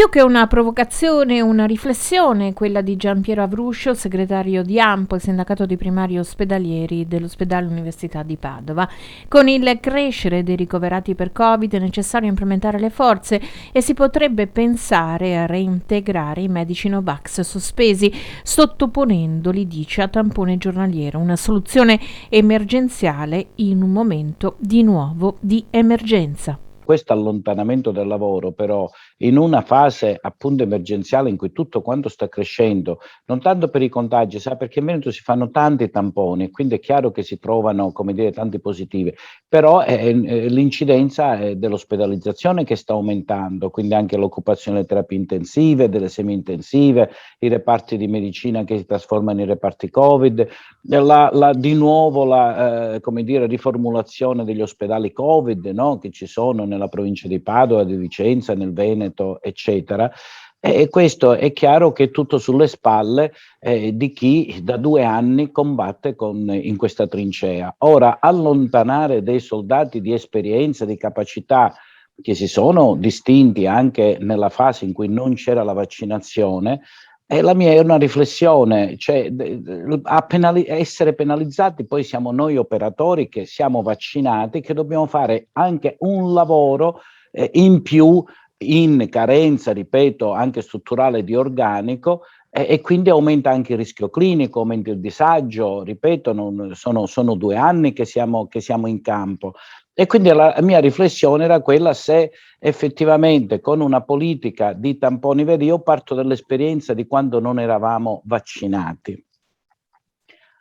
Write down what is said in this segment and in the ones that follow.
Più che una provocazione, una riflessione, quella di Giampiero Avruscio, segretario di AMPO, il sindacato di primari ospedalieri dell'ospedale Università di Padova. Con il crescere dei ricoverati per Covid è necessario implementare le forze e si potrebbe pensare a reintegrare i medici Novax sospesi, sottoponendoli, dice, a tampone giornaliero, una soluzione emergenziale in un momento di nuovo di emergenza. Questo allontanamento dal lavoro, però, in una fase appunto emergenziale in cui tutto quanto sta crescendo, non tanto per i contagi, sa, perché in Veneto si fanno tanti tamponi, quindi è chiaro che si trovano, come dire, tanti positivi, però l'incidenza è dell'ospedalizzazione che sta aumentando, quindi anche l'occupazione delle terapie intensive, delle semi-intensive, i reparti di medicina che si trasformano in reparti Covid, di nuovo la come dire, riformulazione degli ospedali Covid, no? Che ci sono nella provincia di Padova, di Vicenza, nel Veneto, eccetera. E questo è chiaro che è tutto sulle spalle di chi da 2 anni combatte in questa trincea. Ora, allontanare dei soldati di esperienza, di capacità, che si sono distinti anche nella fase in cui non c'era la vaccinazione, la mia è una riflessione, cioè essere penalizzati poi siamo noi operatori che siamo vaccinati, che dobbiamo fare anche un lavoro in più, in carenza, ripeto, anche strutturale di organico, e quindi aumenta anche il rischio clinico, aumenta il disagio, ripeto, sono 2 anni che siamo in campo. E quindi la mia riflessione era quella se effettivamente con una politica di tamponi veri, io parto dall'esperienza di quando non eravamo vaccinati.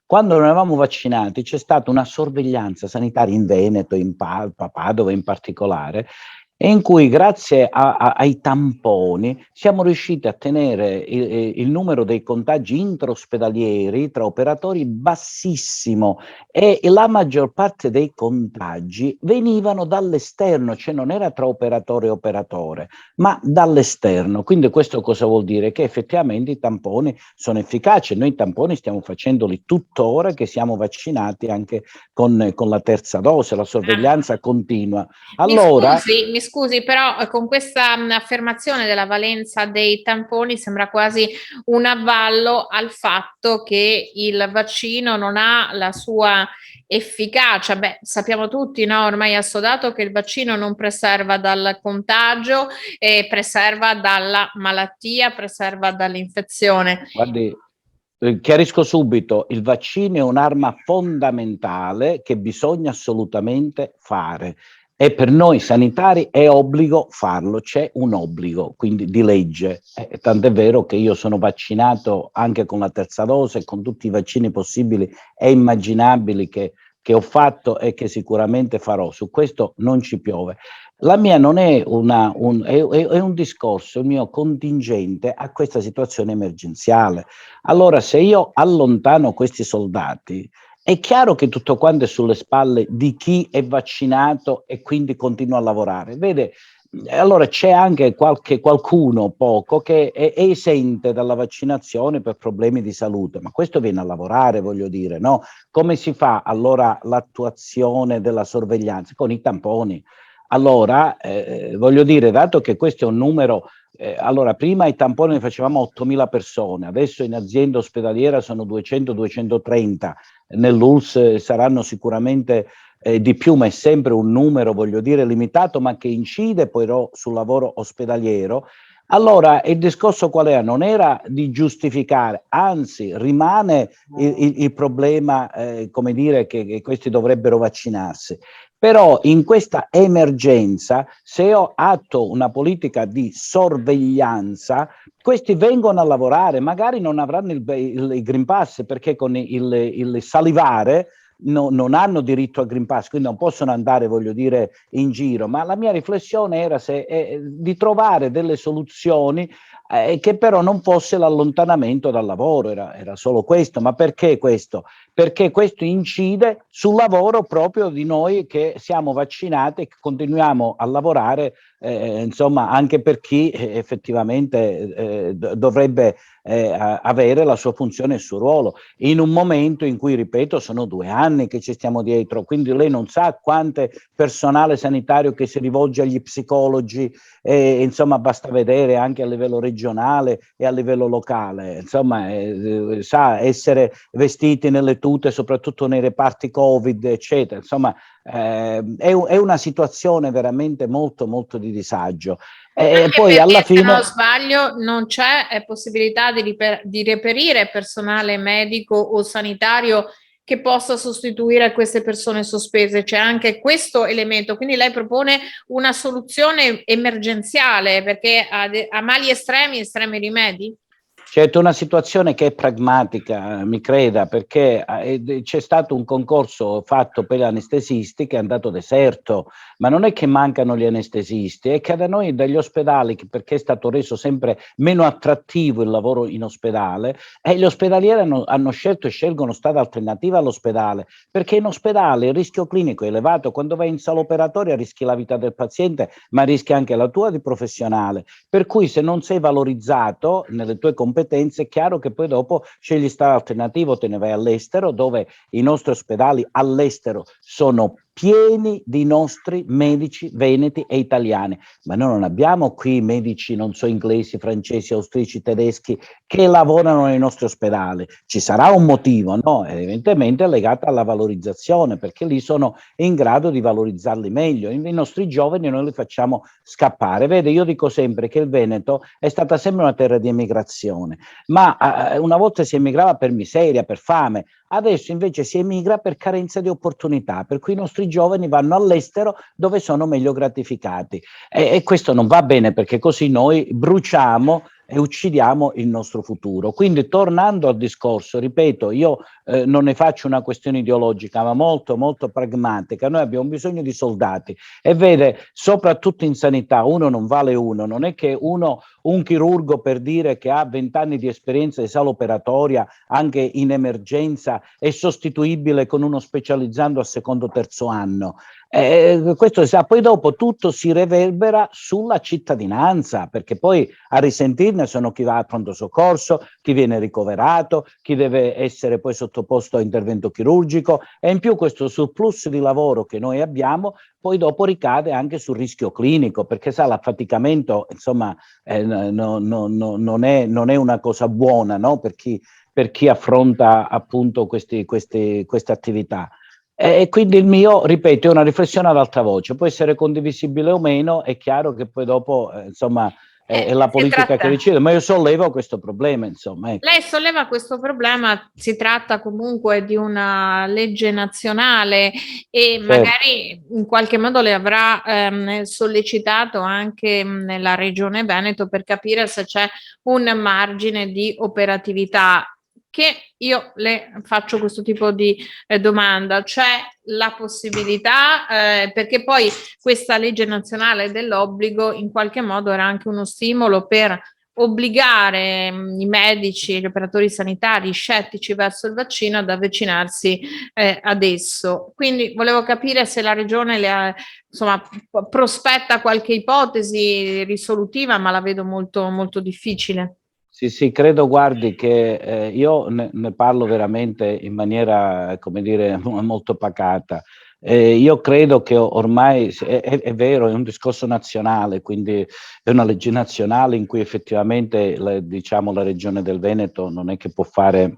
Quando non eravamo vaccinati c'è stata una sorveglianza sanitaria in Veneto, in Padova in particolare, e in cui grazie ai tamponi siamo riusciti a tenere il numero dei contagi intraospedalieri tra operatori bassissimo, e la maggior parte dei contagi venivano dall'esterno, cioè non era tra operatore e operatore, ma dall'esterno. Quindi questo cosa vuol dire? Che effettivamente i tamponi sono efficaci. Noi i tamponi stiamo facendoli tuttora che siamo vaccinati anche con la terza dose, la sorveglianza continua. Allora, Mi scusi, però con questa affermazione della valenza dei tamponi sembra quasi un avvallo al fatto che il vaccino non ha la sua efficacia. Beh, sappiamo tutti, no? Ormai è assodato che il vaccino non preserva dal contagio, preserva dalla malattia, preserva dall'infezione. guardi, chiarisco subito, il vaccino è un'arma fondamentale che bisogna assolutamente fare, e per noi sanitari è obbligo farlo, c'è un obbligo, quindi di legge. Tant'è vero che io sono vaccinato anche con la terza dose, con tutti i vaccini possibili e immaginabili che ho fatto e che sicuramente farò. Su questo non ci piove. La mia non è è un discorso, il mio contingente a questa situazione emergenziale. Allora, se io allontano questi soldati, è chiaro che tutto quanto è sulle spalle di chi è vaccinato e quindi continua a lavorare. Vede, allora c'è anche qualcuno poco che è esente dalla vaccinazione per problemi di salute, ma questo viene a lavorare, voglio dire, no? Come si fa allora l'attuazione della sorveglianza? Con i tamponi. Allora, voglio dire, dato che questo è un numero, allora prima i tamponi ne facevamo 8.000 persone, adesso in azienda ospedaliera sono 200-230, nell'ULSS saranno sicuramente di più, ma è sempre un numero, voglio dire, limitato, ma che incide però sul lavoro ospedaliero. Allora, il discorso qual era? Non era di giustificare, anzi rimane il problema, come dire, che questi dovrebbero vaccinarsi. Però in questa emergenza, se io atto una politica di sorveglianza, questi vengono a lavorare, magari non avranno il Green Pass, perché con il salivare non hanno diritto al Green Pass, quindi non possono andare, voglio dire, in giro. Ma la mia riflessione era di trovare delle soluzioni che però non fosse l'allontanamento dal lavoro, era solo questo. Ma perché questo? Perché questo incide sul lavoro proprio di noi che siamo vaccinati e che continuiamo a lavorare insomma, anche per chi effettivamente dovrebbe avere la sua funzione e il suo ruolo, in un momento in cui, ripeto, sono 2 anni che ci stiamo dietro, quindi lei non sa quante personale sanitario che si rivolge agli psicologi, insomma basta vedere anche a livello regionale e a livello locale, insomma sa essere vestiti nelle tute, soprattutto nei reparti Covid, eccetera, insomma è una situazione veramente molto molto di disagio. E Anche poi alla perché, se fine non sbaglio, non c'è possibilità di reperire personale medico o sanitario che possa sostituire queste persone sospese. C'è anche questo elemento. Quindi lei propone una soluzione emergenziale perché a mali estremi, estremi rimedi? certo, una situazione che è pragmatica, mi creda, perché c'è stato un concorso fatto per gli anestesisti che è andato deserto, ma non è che mancano gli anestesisti, è che da noi dagli ospedali, perché è stato reso sempre meno attrattivo il lavoro in ospedale, gli ospedalieri hanno scelto e scelgono strada alternativa all'ospedale, perché in ospedale il rischio clinico è elevato, quando vai in sala operatoria rischi la vita del paziente, ma rischi anche la tua di professionale, per cui se non sei valorizzato nelle tue competenze, è chiaro che poi dopo scegli strada alternativa, te ne vai all'estero, dove i nostri ospedali all'estero sono pieni di nostri medici veneti e italiani, ma noi non abbiamo qui medici, non so, inglesi, francesi, austriaci, tedeschi che lavorano nei nostri ospedali. Ci sarà un motivo, no? Evidentemente è legato alla valorizzazione, perché lì sono in grado di valorizzarli meglio. I nostri giovani noi li facciamo scappare. Vede, io dico sempre che il Veneto è stata sempre una terra di emigrazione, ma una volta si emigrava per miseria, per fame, adesso invece si emigra per carenza di opportunità, per cui i nostri giovani vanno all'estero dove sono meglio gratificati. E questo non va bene, perché così noi bruciamo e uccidiamo il nostro futuro. Quindi, tornando al discorso, ripeto, io non ne faccio una questione ideologica, ma molto molto pragmatica. Noi abbiamo bisogno di soldati, e vede, soprattutto in sanità uno non vale uno, non è che un chirurgo, per dire che ha 20 anni di esperienza di sala operatoria anche in emergenza, è sostituibile con uno specializzando al secondo o terzo anno. Questo sa, poi dopo tutto si reverbera sulla cittadinanza, perché poi a risentirne sono chi va a pronto soccorso, chi viene ricoverato, chi deve essere poi sottoposto a intervento chirurgico, e in più questo surplus di lavoro che noi abbiamo poi dopo ricade anche sul rischio clinico, perché sa, l'affaticamento, insomma, non è una cosa buona, no? Per chi affronta appunto queste attività. E quindi il mio, ripeto, è una riflessione ad alta voce, può essere condivisibile o meno, è chiaro che poi dopo, insomma, è la Si politica che tratta. decide, ma io sollevo questo problema, insomma, ecco. Lei solleva questo problema, si tratta comunque di una legge nazionale e Certo. magari in qualche modo le avrà sollecitato anche nella regione Veneto per capire se c'è un margine di operatività. Che io le faccio questo tipo di domanda, c'è la possibilità, perché poi questa legge nazionale dell'obbligo in qualche modo era anche uno stimolo per obbligare i medici, gli operatori sanitari scettici verso il vaccino ad avvicinarsi ad esso. Quindi volevo capire se la regione insomma, prospetta qualche ipotesi risolutiva, ma la vedo molto, molto difficile. Sì, sì, credo, guardi, che io ne parlo veramente in maniera, come dire, molto pacata. Io credo che ormai è vero, è un discorso nazionale, quindi è una legge nazionale in cui effettivamente diciamo, la Regione del Veneto non è che può fare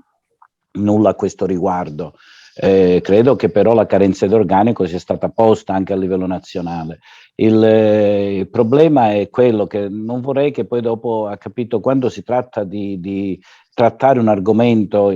nulla a questo riguardo. Credo che però la carenza di organico sia stata posta anche a livello nazionale. Il problema è quello che non vorrei che poi dopo, ha capito, quando si tratta di trattare un argomento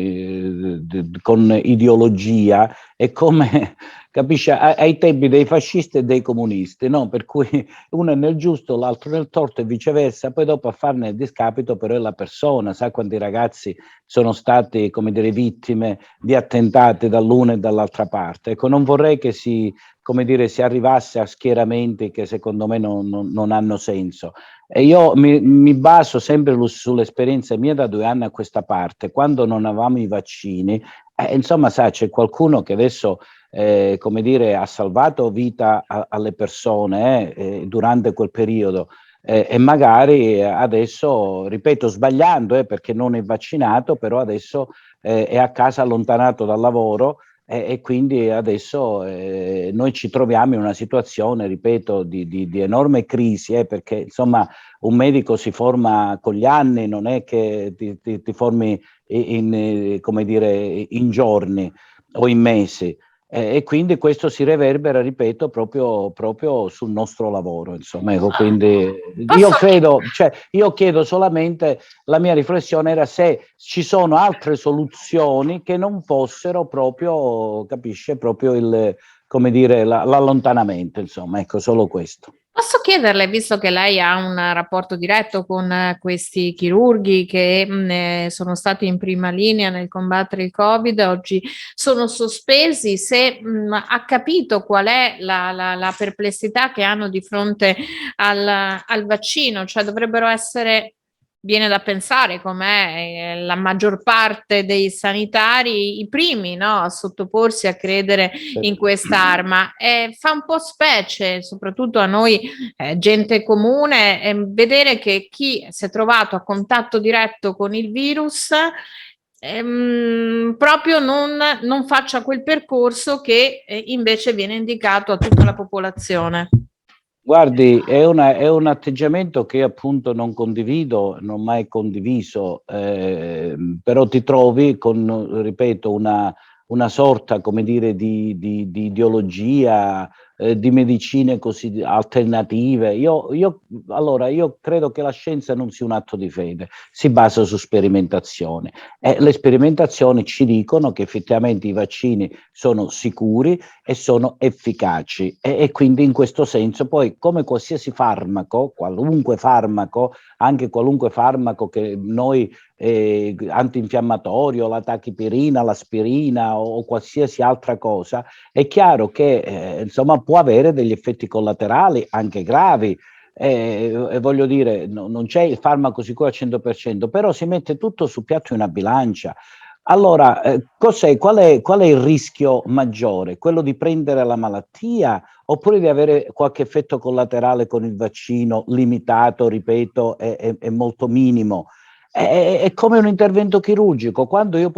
con ideologia, è come, capisce, ai tempi dei fascisti e dei comunisti, no? Per cui uno è nel giusto, l'altro nel torto e viceversa, poi dopo a farne il discapito però è la persona. Sa quanti ragazzi sono stati, come dire, vittime di attentati dall'una e dall'altra parte? Ecco, non vorrei che come dire, si arrivasse a schieramenti che secondo me non hanno senso. E io mi baso sempre sull'esperienza mia da 2 anni a questa parte, quando non avevamo i vaccini, insomma, sa, c'è qualcuno che adesso come dire, ha salvato vita alle persone durante quel periodo. E magari adesso, ripeto, sbagliando, perché non è vaccinato, però adesso è a casa allontanato dal lavoro e quindi adesso noi ci troviamo in una situazione, ripeto, di enorme crisi, perché insomma un medico si forma con gli anni, non è che ti formi come dire, in giorni o in mesi. E quindi questo si reverbera, ripeto, proprio sul nostro lavoro, insomma, ecco, quindi io Posso credo, cioè, io chiedo solamente, la mia riflessione era se ci sono altre soluzioni che non fossero proprio, capisce, proprio come dire, l'allontanamento, insomma, ecco, solo questo. Posso chiederle, visto che lei ha un rapporto diretto con questi chirurghi che sono stati in prima linea nel combattere il Covid, oggi sono sospesi, se ha capito qual è la perplessità che hanno di fronte al vaccino, cioè dovrebbero essere, viene da pensare, com'è la maggior parte dei sanitari, i primi, no, a sottoporsi a credere in quest'arma. Fa un po' specie, soprattutto a noi, gente comune, vedere che chi si è trovato a contatto diretto con il virus proprio non faccia quel percorso che invece viene indicato a tutta la popolazione. Guardi, è un atteggiamento che appunto non condivido, non ho mai condiviso, però ti trovi con, ripeto, una sorta, come dire, di ideologia, di medicine così alternative. Allora, io credo che la scienza non sia un atto di fede, si basa su sperimentazioni. Le sperimentazioni ci dicono che effettivamente i vaccini sono sicuri e sono efficaci e quindi in questo senso poi come qualsiasi farmaco, anche qualunque farmaco che noi antinfiammatorio, la tachipirina, l'aspirina o qualsiasi altra cosa, è chiaro che insomma può avere degli effetti collaterali anche gravi. Voglio dire, non c'è il farmaco sicuro al 100%, però si mette tutto sul piatto di una bilancia. Allora, qual è il rischio maggiore? Quello di prendere la malattia oppure di avere qualche effetto collaterale con il vaccino limitato, ripeto, è molto minimo? È come un intervento chirurgico. Quando si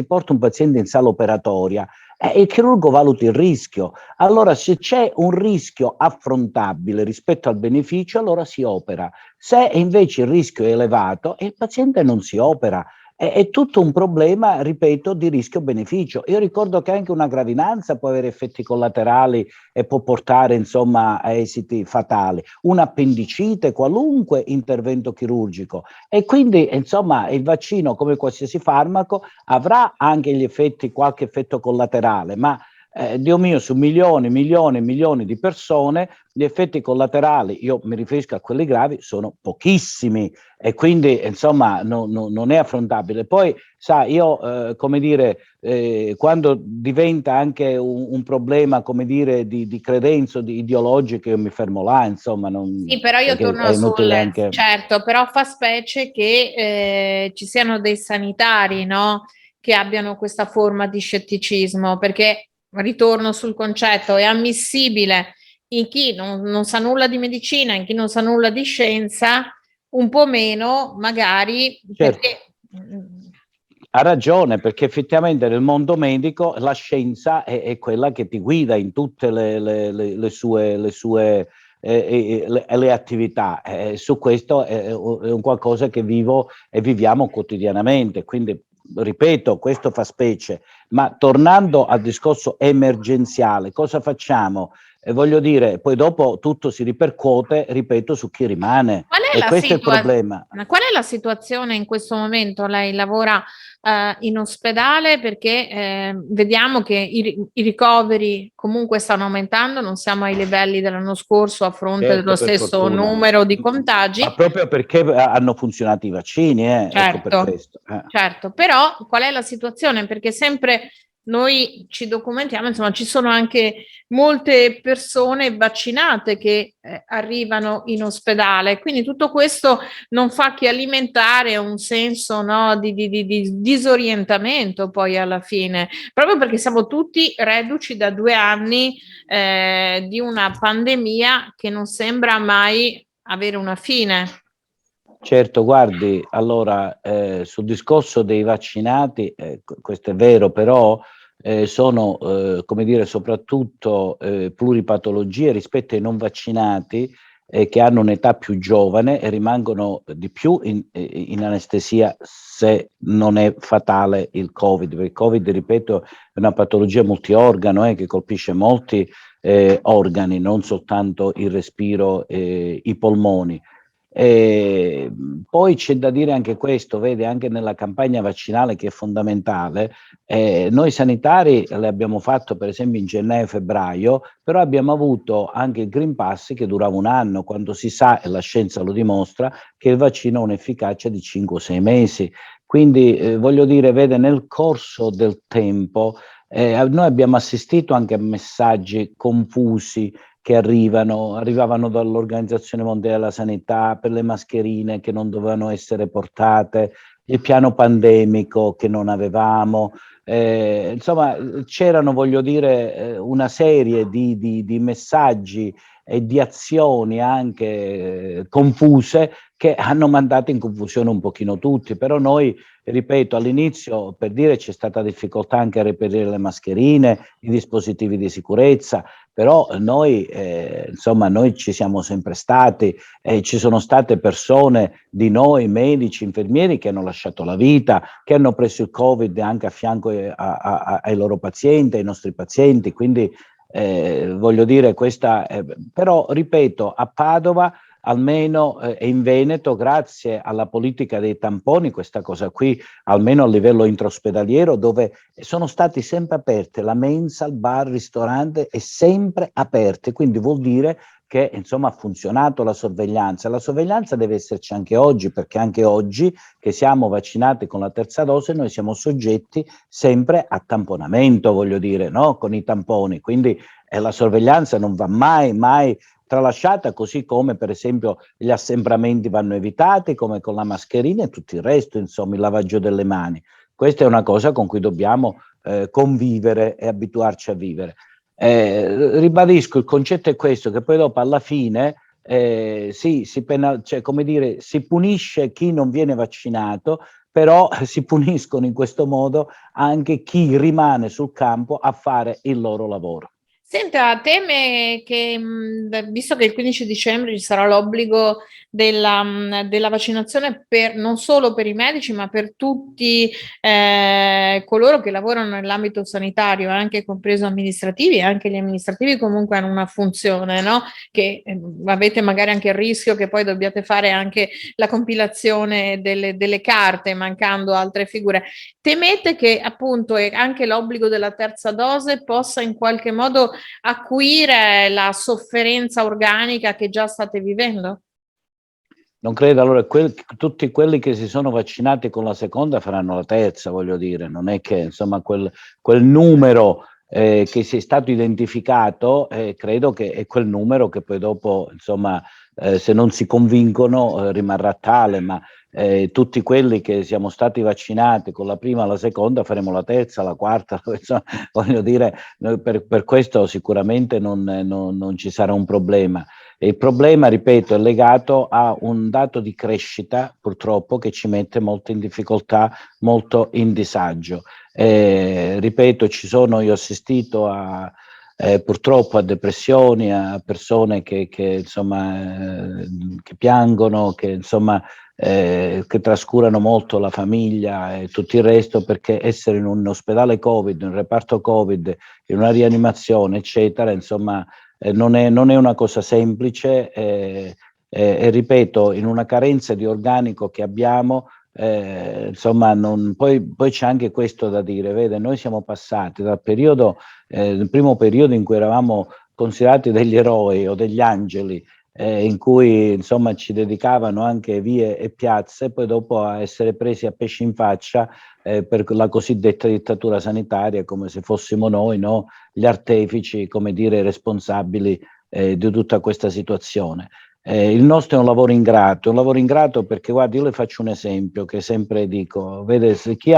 porta un paziente in sala operatoria, il chirurgo valuta il rischio. Allora, se c'è un rischio affrontabile rispetto al beneficio, allora si opera. Se invece il rischio è elevato, il paziente non si opera. È tutto un problema, ripeto, di rischio-beneficio. Io ricordo che anche una gravidanza può avere effetti collaterali e può portare, insomma, a esiti fatali. Un'appendicite, qualunque intervento chirurgico. E quindi, insomma, il vaccino, come qualsiasi farmaco, avrà anche qualche effetto collaterale, ma Dio mio, su milioni, milioni, milioni di persone, gli effetti collaterali, io mi riferisco a quelli gravi, sono pochissimi e quindi insomma non è affrontabile. Poi, sa, io come dire, quando diventa anche un problema, come dire, di credenza ideologiche, io mi fermo là, insomma, Sì, però io perché torno è inutile sul... anche... Certo, però fa specie che ci siano dei sanitari, no, che abbiano questa forma di scetticismo, perché ritorno sul concetto, è ammissibile in chi non sa nulla di medicina, in chi non sa nulla di scienza, un po' meno magari Certo. perché... Ha ragione, perché effettivamente nel mondo medico la scienza è quella che ti guida in tutte le sue le attività. Su questo è un qualcosa che vivo e viviamo quotidianamente. Quindi, ripeto, questo fa specie. Ma tornando al discorso emergenziale, cosa facciamo? Voglio dire, poi dopo tutto si ripercuote, ripeto, su chi rimane. Qual è E questo è il problema. qual è la situazione in questo momento? Lei lavora in ospedale perché vediamo che i ricoveri comunque stanno aumentando, non siamo ai livelli dell'anno scorso a fronte dello Certo, per stesso fortuna. numero di Ma contagi. proprio perché hanno funzionato i vaccini, ecco per Certo, questo. certo, però qual è la situazione? Perché sempre noi ci documentiamo, insomma, ci sono anche molte persone vaccinate che arrivano in ospedale, quindi tutto questo non fa che alimentare un senso, no, di disorientamento poi alla fine, proprio perché siamo tutti reduci da 2 anni di una pandemia che non sembra mai avere una fine. Certo, guardi, allora sul discorso dei vaccinati, questo è vero, però sono, come dire, soprattutto pluripatologie rispetto ai non vaccinati che hanno un'età più giovane e rimangono di più in anestesia se non è fatale il Covid, perché il Covid, ripeto, è una patologia multiorgano che colpisce molti organi, non soltanto il respiro, i polmoni. E poi c'è da dire anche questo, vede, anche nella campagna vaccinale che è fondamentale, noi sanitari le abbiamo fatto per esempio in gennaio e febbraio, però abbiamo avuto anche il Green Pass che durava un anno, quando si sa, e la scienza lo dimostra, che il vaccino ha un'efficacia di 5 o 6 mesi. Quindi voglio dire, vede, nel corso del tempo noi abbiamo assistito anche a messaggi confusi che arrivavano dall'Organizzazione Mondiale della Sanità per le mascherine che non dovevano essere portate, il piano pandemico che non avevamo. Insomma, c'erano, voglio dire, una serie di messaggi e di azioni anche confuse che hanno mandato in confusione un pochino tutti, però noi, ripeto, all'inizio, per dire, c'è stata difficoltà anche a reperire le mascherine, i dispositivi di sicurezza, però noi, insomma, noi ci siamo sempre stati e ci sono state persone di noi, medici, infermieri, che hanno lasciato la vita, che hanno preso il Covid anche a fianco ai loro pazienti, ai nostri pazienti, quindi voglio dire, questa, però ripeto, a Padova almeno e in Veneto, grazie alla politica dei tamponi, questa cosa qui, almeno a livello intraospedaliero, dove sono stati sempre aperte la mensa, il bar, il ristorante, è sempre aperte, quindi vuol dire che insomma ha funzionato la sorveglianza. La sorveglianza deve esserci anche oggi, perché anche oggi che siamo vaccinati con la terza dose, noi siamo soggetti sempre a tamponamento, voglio dire, no? Con i tamponi, quindi la sorveglianza non va mai tralasciata, così come per esempio gli assembramenti vanno evitati, come con la mascherina e tutto il resto, insomma il lavaggio delle mani. Questa è una cosa con cui dobbiamo convivere e abituarci a vivere. Ribadisco, il concetto è questo, che poi dopo alla fine cioè, come dire, si punisce chi non viene vaccinato, però si puniscono in questo modo anche chi rimane sul campo a fare il loro lavoro. Senta, teme che, visto che il 15 dicembre ci sarà l'obbligo della vaccinazione non solo per i medici, ma per tutti coloro che lavorano nell'ambito sanitario, anche compreso amministrativi, e anche gli amministrativi comunque hanno una funzione, no? Che avete magari anche il rischio che poi dobbiate fare anche la compilazione delle carte, mancando altre figure. Temete che appunto anche l'obbligo della terza dose possa in qualche modo acuire la sofferenza organica che già state vivendo? Non credo, allora tutti quelli che si sono vaccinati con la seconda faranno la terza, voglio dire, non è che insomma quel numero che si è stato identificato, credo che è quel numero che poi dopo, insomma, se non si convincono rimarrà tale, ma tutti quelli che siamo stati vaccinati con la prima, la seconda, faremo la terza, la quarta, insomma, voglio dire, per questo sicuramente non ci sarà un problema. Il problema, ripeto, è legato a un dato di crescita, purtroppo, che ci mette molto in difficoltà, molto in disagio. Ripeto, io ho assistito purtroppo a depressioni, a persone insomma, che piangono, che insomma, che trascurano molto la famiglia e tutto il resto, perché essere in un ospedale Covid, in un reparto Covid, in una rianimazione, eccetera, insomma, non è una cosa semplice e ripeto, in una carenza di organico che abbiamo, insomma, poi c'è anche questo da dire, vede, noi siamo passati dal periodo, il primo periodo in cui eravamo considerati degli eroi o degli angeli, in cui insomma ci dedicavano anche vie e piazze, poi dopo a essere presi a pesci in faccia per la cosiddetta dittatura sanitaria, come se fossimo noi, no, gli artefici, come dire, responsabili di tutta questa situazione. Il nostro è un lavoro ingrato perché, guardi, io le faccio un esempio che sempre dico, vede, se chi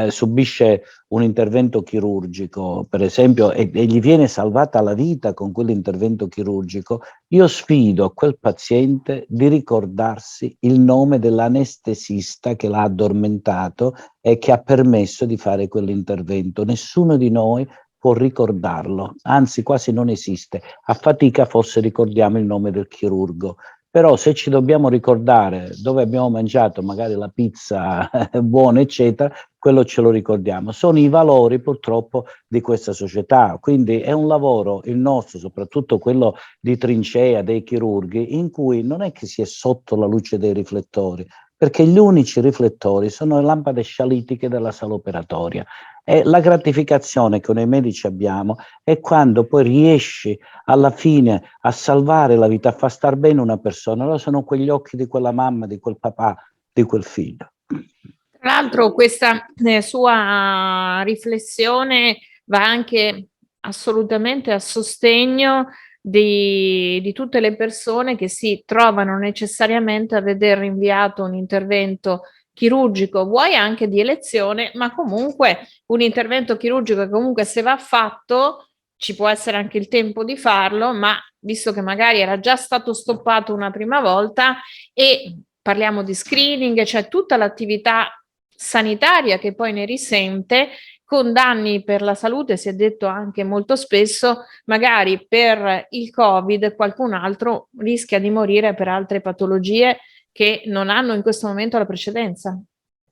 subisce un intervento chirurgico, per esempio, e gli viene salvata la vita con quell'intervento chirurgico, io sfido a quel paziente di ricordarsi il nome dell'anestesista che l'ha addormentato e che ha permesso di fare quell'intervento. Nessuno di noi può ricordarlo, anzi quasi non esiste. A fatica forse ricordiamo il nome del chirurgo, però se ci dobbiamo ricordare dove abbiamo mangiato magari la pizza buona, eccetera, quello ce lo ricordiamo. Sono i valori purtroppo di questa società, quindi è un lavoro, il nostro, soprattutto quello di trincea dei chirurghi, in cui non è che si è sotto la luce dei riflettori, perché gli unici riflettori sono le lampade scialitiche della sala operatoria. E la gratificazione che noi medici abbiamo è quando poi riesci alla fine a salvare la vita, a far star bene una persona. Allora sono quegli occhi di quella mamma, di quel papà, di quel figlio. Tra l'altro questa sua riflessione va anche assolutamente a sostegno di tutte le persone che si trovano necessariamente a veder rinviato un intervento chirurgico, vuoi anche di elezione, ma comunque un intervento chirurgico che comunque se va fatto ci può essere anche il tempo di farlo, ma visto che magari era già stato stoppato una prima volta e parliamo di screening, cioè tutta l'attività sanitaria che poi ne risente, con danni per la salute, si è detto anche molto spesso, magari per il Covid qualcun altro rischia di morire per altre patologie che non hanno in questo momento la precedenza.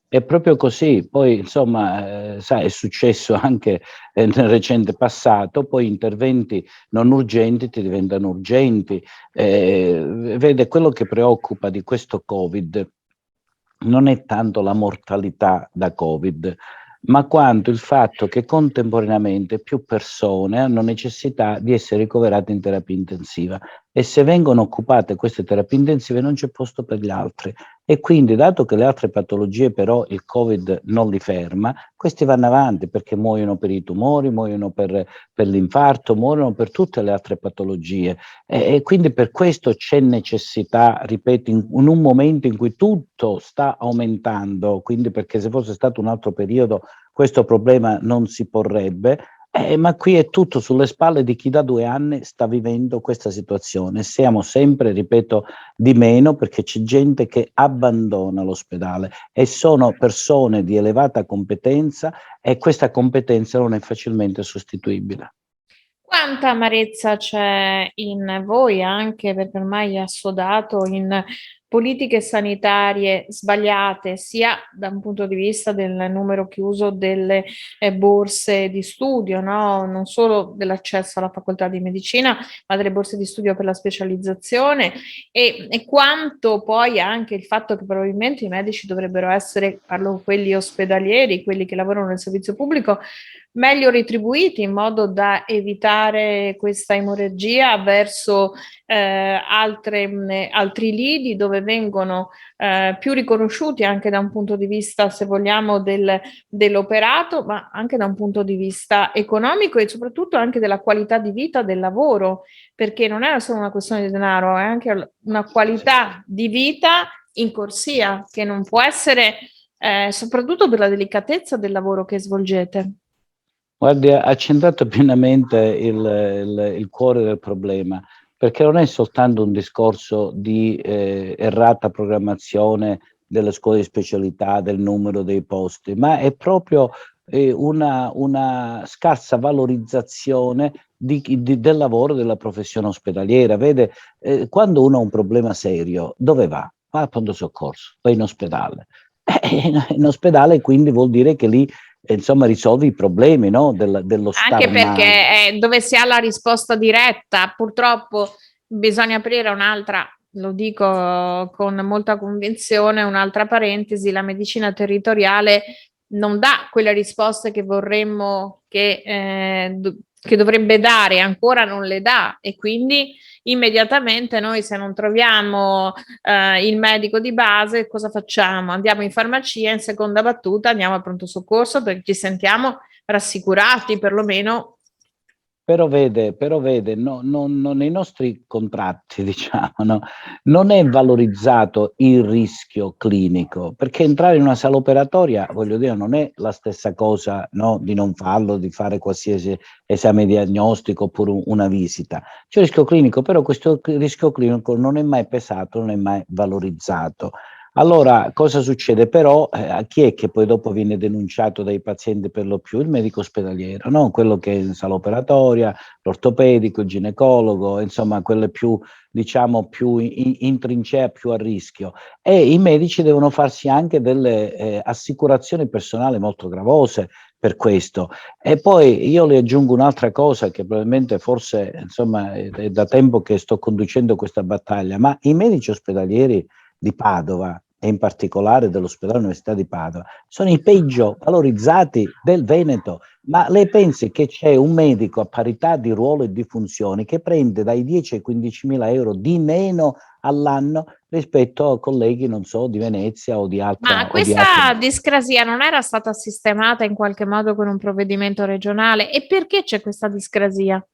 È proprio così, poi insomma, sai, è successo anche nel recente passato, poi interventi non urgenti ti diventano urgenti. Vede, quello che preoccupa di questo Covid non è tanto la mortalità da Covid, ma quanto il fatto che contemporaneamente più persone hanno necessità di essere ricoverate in terapia intensiva e se vengono occupate queste terapie intensive non c'è posto per gli altri e quindi dato che le altre patologie però il Covid non li ferma, questi vanno avanti perché muoiono per i tumori, muoiono per l'infarto, muoiono per tutte le altre patologie e quindi per questo c'è necessità, ripeto, in un momento in cui tutto sta aumentando, quindi perché se fosse stato un altro periodo questo problema non si porrebbe, ma qui è tutto sulle spalle di chi da 2 anni sta vivendo questa situazione. Siamo sempre, ripeto, di meno perché c'è gente che abbandona l'ospedale e sono persone di elevata competenza e questa competenza non è facilmente sostituibile. Quanta amarezza c'è in voi anche perché ormai è assodato in politiche sanitarie sbagliate, sia da un punto di vista del numero chiuso delle borse di studio, no? Non solo dell'accesso alla facoltà di medicina, ma delle borse di studio per la specializzazione e quanto poi anche il fatto che probabilmente i medici dovrebbero essere, parlo quelli ospedalieri, quelli che lavorano nel servizio pubblico, meglio retribuiti in modo da evitare questa emorragia verso altri lidi dove vengono più riconosciuti anche da un punto di vista, se vogliamo, dell'operato, ma anche da un punto di vista economico e soprattutto anche della qualità di vita del lavoro, perché non è solo una questione di denaro, è anche una qualità di vita in corsia che non può essere, soprattutto per la delicatezza del lavoro che svolgete. Guardi, ha centrato pienamente il cuore del problema, perché non è soltanto un discorso di errata programmazione delle scuole di specialità, del numero dei posti, ma è proprio una scarsa valorizzazione del lavoro della professione ospedaliera. Vede, quando uno ha un problema serio, dove va? Va al pronto soccorso, va in ospedale. In ospedale quindi vuol dire che lì insomma risolvi i problemi, no, dello Anche star male. perché dove si ha la risposta diretta, purtroppo bisogna aprire un'altra, lo dico con molta convinzione, un'altra parentesi, la medicina territoriale non dà quelle risposte che vorremmo che che dovrebbe dare ancora non le dà, e quindi immediatamente noi, se non troviamo il medico di base, cosa facciamo? Andiamo in farmacia, in seconda battuta andiamo al pronto soccorso perché ci sentiamo rassicurati perlomeno. Però vede, nei nostri contratti, diciamo, no, non è valorizzato il rischio clinico, perché entrare in una sala operatoria, voglio dire, non è la stessa cosa, no, di non farlo, di fare qualsiasi esame diagnostico oppure una visita. C'è il rischio clinico, però questo rischio clinico non è mai pesato, non è mai valorizzato. Allora, cosa succede però? A chi è che poi dopo viene denunciato dai pazienti per lo più? Il medico ospedaliero, no? Quello che è in sala operatoria, l'ortopedico, il ginecologo, insomma, quelle più, diciamo, più in trincea, più a rischio. E i medici devono farsi anche delle assicurazioni personali molto gravose per questo. E poi io le aggiungo un'altra cosa che probabilmente forse, insomma, è da tempo che sto conducendo questa battaglia, ma i medici ospedalieri di Padova e in particolare dell'ospedale Università di Padova sono i peggio valorizzati del Veneto. Ma lei pensi che c'è un medico a parità di ruolo e di funzioni che prende dai 10 ai 15 mila euro di meno all'anno rispetto a colleghi, non so, di Venezia o di Ma altra o di altre. questa discrasia non era stata sistemata in qualche modo con un provvedimento regionale? E perché c'è questa discrasia?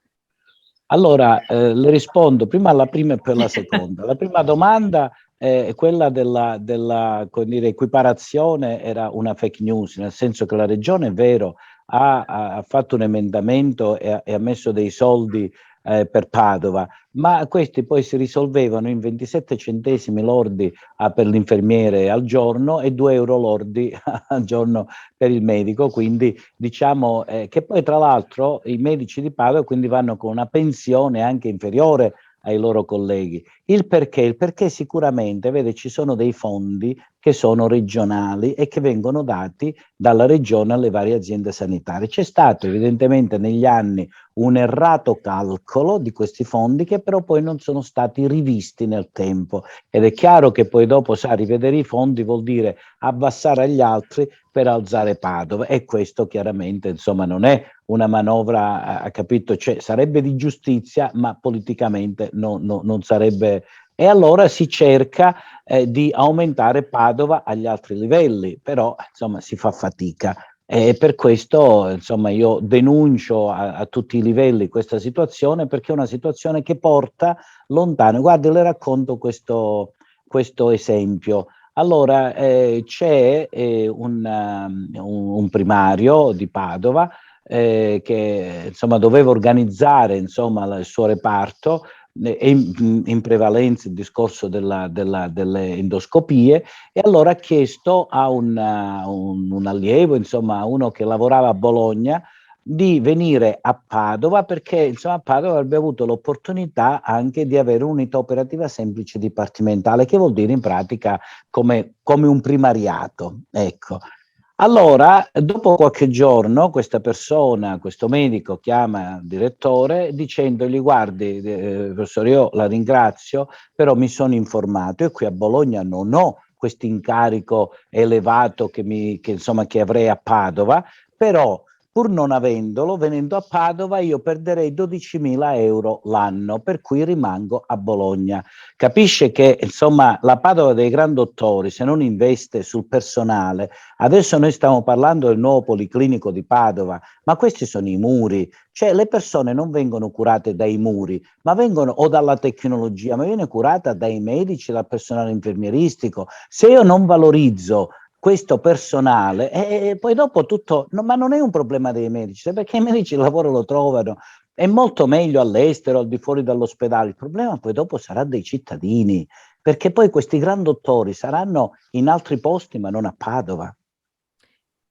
Allora, le rispondo prima alla prima e poi alla seconda. La prima domanda è quella della come dire, equiparazione, era una fake news, nel senso che la regione, è vero, ha fatto un emendamento e ha messo dei soldi per Padova, ma questi poi si risolvevano in 27 centesimi lordi per l'infermiere al giorno e 2 euro lordi al giorno per il medico, quindi diciamo che poi tra l'altro i medici di Padova quindi vanno con una pensione anche inferiore ai loro colleghi. Il perché? Il perché sicuramente, vede, ci sono dei fondi che sono regionali e che vengono dati dalla regione alle varie aziende sanitarie. C'è stato evidentemente negli anni un errato calcolo di questi fondi che però poi non sono stati rivisti nel tempo, ed è chiaro che poi dopo, sa, rivedere i fondi vuol dire abbassare agli altri per alzare Padova, e questo chiaramente, insomma, non è una manovra, ha capito, cioè sarebbe di giustizia, ma politicamente non sarebbe. E allora si cerca di aumentare Padova agli altri livelli, però insomma si fa fatica. E per questo, insomma, io denuncio a tutti i livelli questa situazione, perché è una situazione che porta lontano. Guardi, le racconto questo esempio. Allora, c'è un primario di Padova che insomma doveva organizzare insomma il suo reparto e in prevalenza il discorso delle endoscopie, e allora ha chiesto a un allievo, insomma uno che lavorava a Bologna, di venire a Padova, perché insomma a Padova avrebbe avuto l'opportunità anche di avere un'unità operativa semplice dipartimentale, che vuol dire in pratica come un primariato. Ecco. Allora, dopo qualche giorno, questa persona, questo medico, chiama il direttore dicendogli: guardi, professore, io la ringrazio, però mi sono informato, io qui a Bologna non ho questo incarico elevato insomma, che avrei a Padova, però pur non avendolo, venendo a Padova io perderei 12.000 euro l'anno, per cui rimango a Bologna. Capisce che insomma la Padova dei Gran Dottori, se non investe sul personale, adesso noi stiamo parlando del nuovo Policlinico di Padova, ma questi sono i muri, cioè le persone non vengono curate dai muri, ma vengono o dalla tecnologia, ma viene curata dai medici, dal personale infermieristico. Se io non valorizzo questo personale, e poi dopo tutto, no, ma non è un problema dei medici, perché i medici il lavoro lo trovano, è molto meglio all'estero, al di fuori dall'ospedale. Il problema poi dopo sarà dei cittadini, perché poi questi gran dottori saranno in altri posti, ma non a Padova.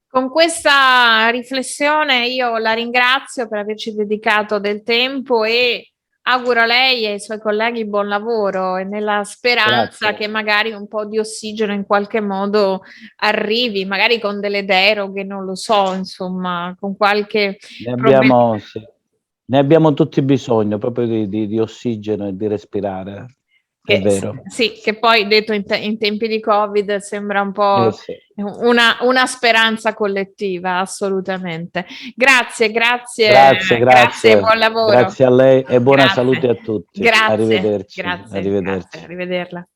Con questa riflessione io la ringrazio per averci dedicato del tempo e auguro a lei e ai suoi colleghi buon lavoro, e nella speranza Grazie. che magari un po' di ossigeno in qualche modo arrivi, magari con delle deroghe, non lo so, insomma, con qualche Ne provvedimento. abbiamo, sì, ne abbiamo tutti bisogno proprio di ossigeno e di respirare. è vero. Sì, che poi detto in tempi di Covid sembra un po' Sì. una speranza collettiva, assolutamente. Grazie, Grazie, buon lavoro. grazie a lei e buona Grazie. salute a tutti. Grazie, Arrivederci, grazie, arrivederci. arrivederla.